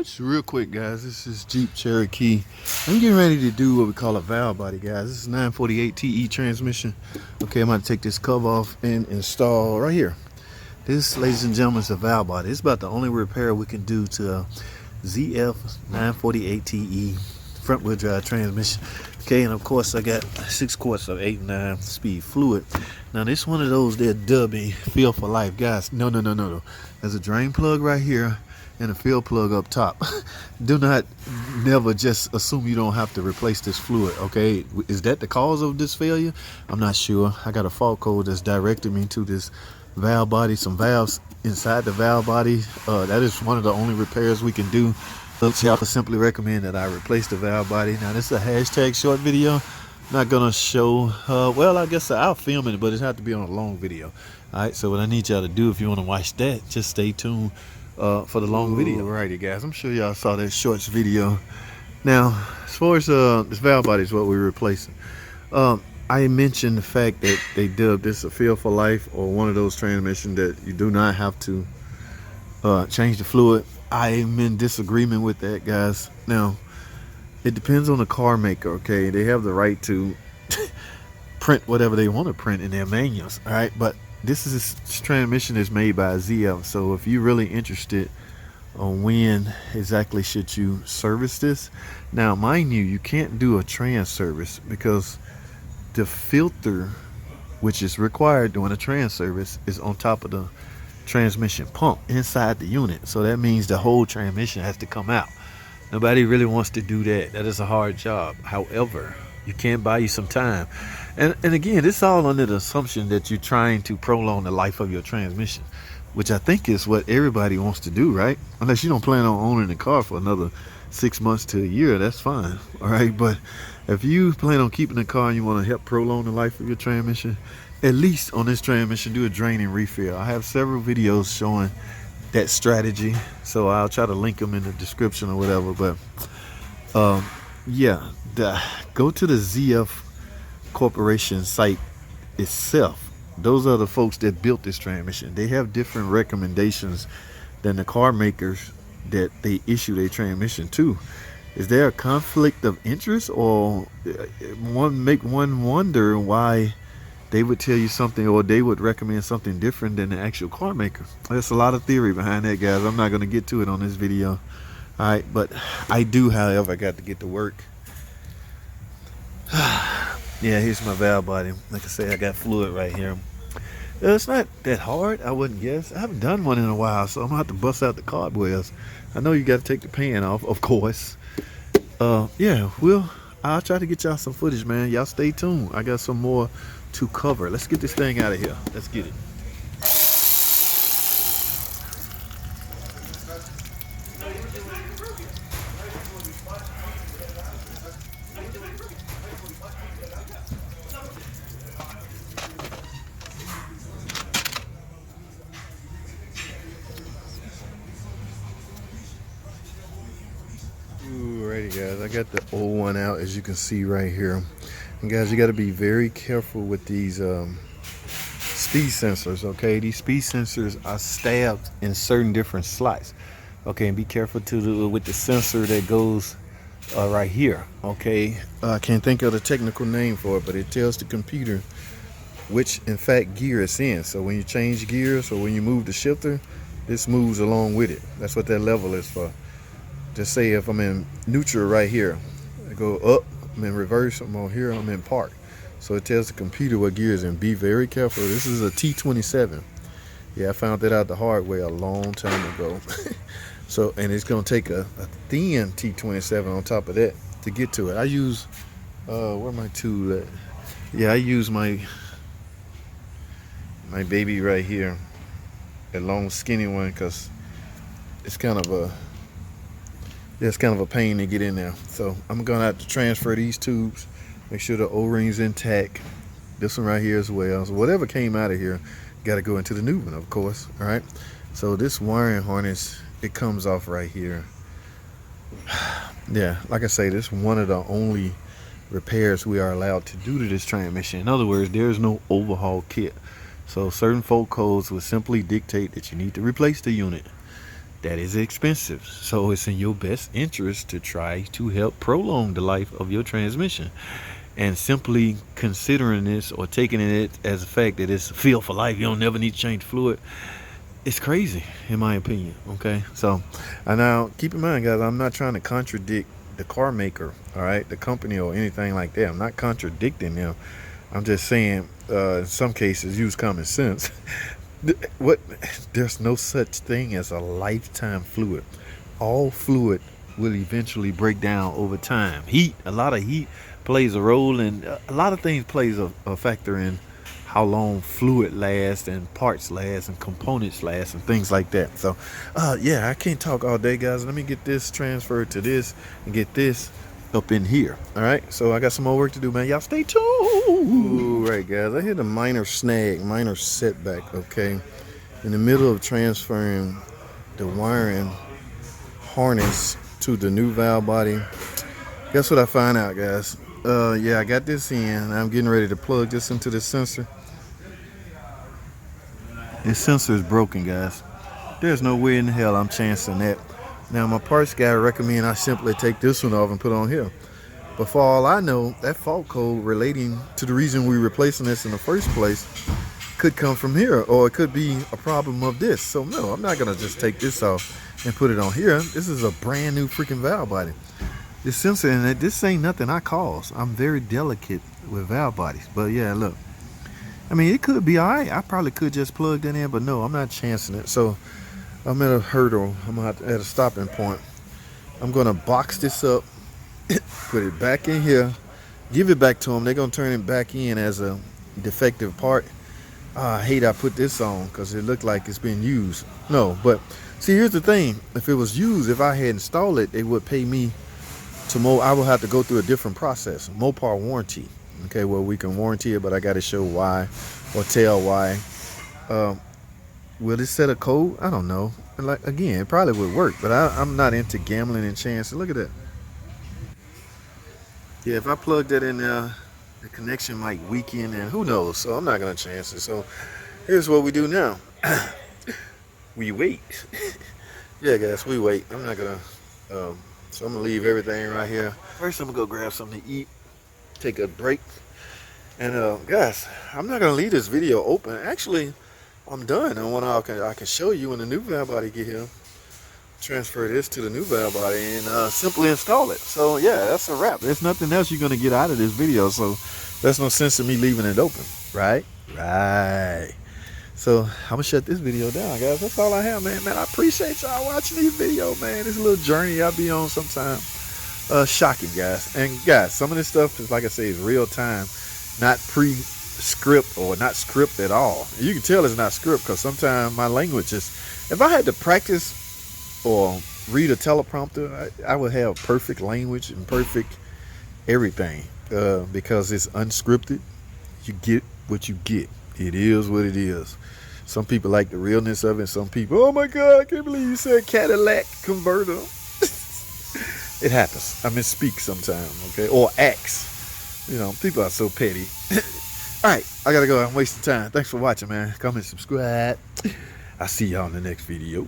George. Real quick, guys, this is Jeep Cherokee. I'm getting ready to do what we call a valve body, guys. This is 948 TE transmission. Okay, I'm going to take this cover off and install right here. This, ladies and gentlemen, is a valve body. It's about the only repair we can do to a ZF 948 TE front wheel drive transmission. Okay, and of course I got 6 quarts of 8 and 9 speed fluid. Now this one of those there dubby feel for life, guys. No. There's a drain plug right here and a fill plug up top. Do not never just assume you don't have to replace this fluid. Okay, is that the cause of this failure? I'm not sure. I got a fault code that's directed me to this valve body, some valves inside the valve body. That is one of the only repairs we can do. Y'all can simply recommend that I replace the valve body. Now this is a hashtag short video. Not gonna show well, I guess I'll film it, but it has to be on a long video. Alright, so what I need y'all to do, if you want to watch that, just stay tuned for the long video. Alrighty guys, I'm sure y'all saw that shorts video. Now as far as this valve body is what we're replacing. I mentioned the fact that they dubbed this a feel for life, or one of those transmissions that you do not have to change the fluid. I am in disagreement with that, guys. Now it depends on the car maker. Okay, they have the right to print whatever they want to print in their manuals. All right, but this transmission is made by ZF, so if you're really interested on when exactly should you service this, now mind you, you can't do a trans service because the filter which is required during a trans service is on top of the transmission pump inside the unit. So that means the whole transmission has to come out. Nobody really wants to do that. That is a hard job. However, you can buy you some time. And again, it's all under the assumption that you're trying to prolong the life of your transmission, which I think is what everybody wants to do, right? Unless you don't plan on owning the car for another 6 months to a year, that's fine. All right, but if you plan on keeping the car and you want to help prolong the life of your transmission, at least on this transmission, do a drain and refill. I have several videos showing that strategy, so I'll try to link them in the description or whatever. But yeah, go to the ZF Corporation site itself. Those are the folks that built this transmission. They have different recommendations than the car makers that they issue their transmission to. Is there a conflict of interest, or make one wonder why they would tell you something, or they would recommend something different than the actual car maker? There's a lot of theory behind that, guys. I'm not going to get to it on this video. All right, but I do, however, I got to get to work. Yeah, here's my valve body. Like I say, I got fluid right here. It's not that hard, I wouldn't guess. I haven't done one in a while, so I'm going to have to bust out the cobwebs. I know you got to take the pan off, of course. Yeah, I'll try to get y'all some footage, man. Y'all stay tuned. I got some more to cover. Let's get this thing out of here. Let's get it. Alrighty guys, I got the old one out, as you can see right here. And guys, you got to be very careful with these speed sensors. Okay, these speed sensors are stabbed in certain different slots. Okay, and be careful with the sensor that goes right here. Okay, I can't think of the technical name for it, but it tells the computer which in fact gear it's in. So when you change gears or when you move the shifter, this moves along with it. That's what that level is for. Just say if I'm in neutral right here, I go up, I'm in reverse, I'm on here, I'm in park. So it tells the computer what gear is in. Be very careful. This is a T27. Yeah, I found that out the hard way a long time ago. So, and it's gonna take a thin T27 on top of that to get to it. I use, where my tool at? Yeah, I use my baby right here, a long skinny one, because it's kind of a pain to get in there. So I'm gonna have to transfer these tubes, make sure the O-ring's intact. This one right here as well. So whatever came out of here got to go into the new one, of course. All right, so this wiring harness, it comes off right here. Yeah, like I say, this is one of the only repairs we are allowed to do to this transmission. In other words, there is no overhaul kit. So certain fault codes would simply dictate that you need to replace the unit. That is expensive. So it's in your best interest to try to help prolong the life of your transmission. And simply considering this or taking it as a fact that it's a feel for life, you don't never need to change fluid, it's crazy in my opinion. Okay, so and now keep in mind, guys, I'm not trying to contradict the car maker, all right, the company or anything like that. I'm not contradicting them. I'm just saying in some cases use common sense. What, there's no such thing as a lifetime fluid. All fluid will eventually break down over time. Heat, a lot of heat plays a role, and a lot of things plays a factor in how long fluid lasts and parts last and components last and things like that. So yeah, I can't talk all day, guys. Let me get this transferred to this and get this up in here. All right, so I got some more work to do, man. Y'all stay tuned. All right, guys, I hit a minor snag, minor setback, okay, in the middle of transferring the wiring harness to the new valve body. Guess what I find out, guys? Yeah, I got this in. I'm getting ready to plug this into the sensor. This sensor is broken, guys. There's no way in hell I'm chancing that. Now, my parts guy recommend I simply take this one off and put on here. But for all I know, that fault code relating to the reason we're replacing this in the first place could come from here, or it could be a problem of this. So no, I'm not gonna just take this off and put it on here. This is a brand new freaking valve body. This sensor in it, this ain't nothing I cause. I'm very delicate with valve bodies. But yeah, look, I mean, it could be all right. I probably could just plug that in, but no, I'm not chancing it. So I'm at a hurdle. I'm at a stopping point. I'm gonna box this up, put it back in here, give it back to them. They're gonna turn it back in as a defective part. I hate I put this on because it looked like it's been used. No, but see, here's the thing. If it was used, if I had installed it, they would pay me to I will have to go through a different process, Mopar warranty. Okay, well, we can warranty it, but I got to show why or tell why. Will it set a code? I don't know. Like, again, it probably would work, but I'm not into gambling and chance. Look at that. Yeah, if I plug that in there, the connection might weaken, and who knows? So I'm not gonna chance it. So here's what we do now. We wait. Yeah, guys, we wait. I'm not gonna. So I'm gonna leave everything right here. First, I'm gonna go grab something to eat, take a break, and guys, I'm not gonna leave this video open. Actually, I'm done. I can show you when the new valve body get here. Transfer this to the new valve body and simply install it. So yeah, that's a wrap. There's nothing else you're gonna get out of this video, so there's no sense in me leaving it open, right? So I'm gonna shut this video down, guys. That's all I have, man. I appreciate y'all watching these videos, man. This little journey I'll be on sometime. Shocking, guys. And guys, some of this stuff is, like I say, is real time, not pre-script or not script at all. You can tell it's not script because sometimes my language is, if I had to practice or read a teleprompter, I would have perfect language and perfect everything, because it's unscripted. You get what you get. It is what it is. Some people like the realness of it. Some people, oh my God, I can't believe you said Cadillac converter. It happens. I misspeak sometimes, okay? Or axe. You know, people are so petty. All right, I gotta go. I'm wasting time. Thanks for watching, man. Comment, subscribe. I'll see y'all in the next video.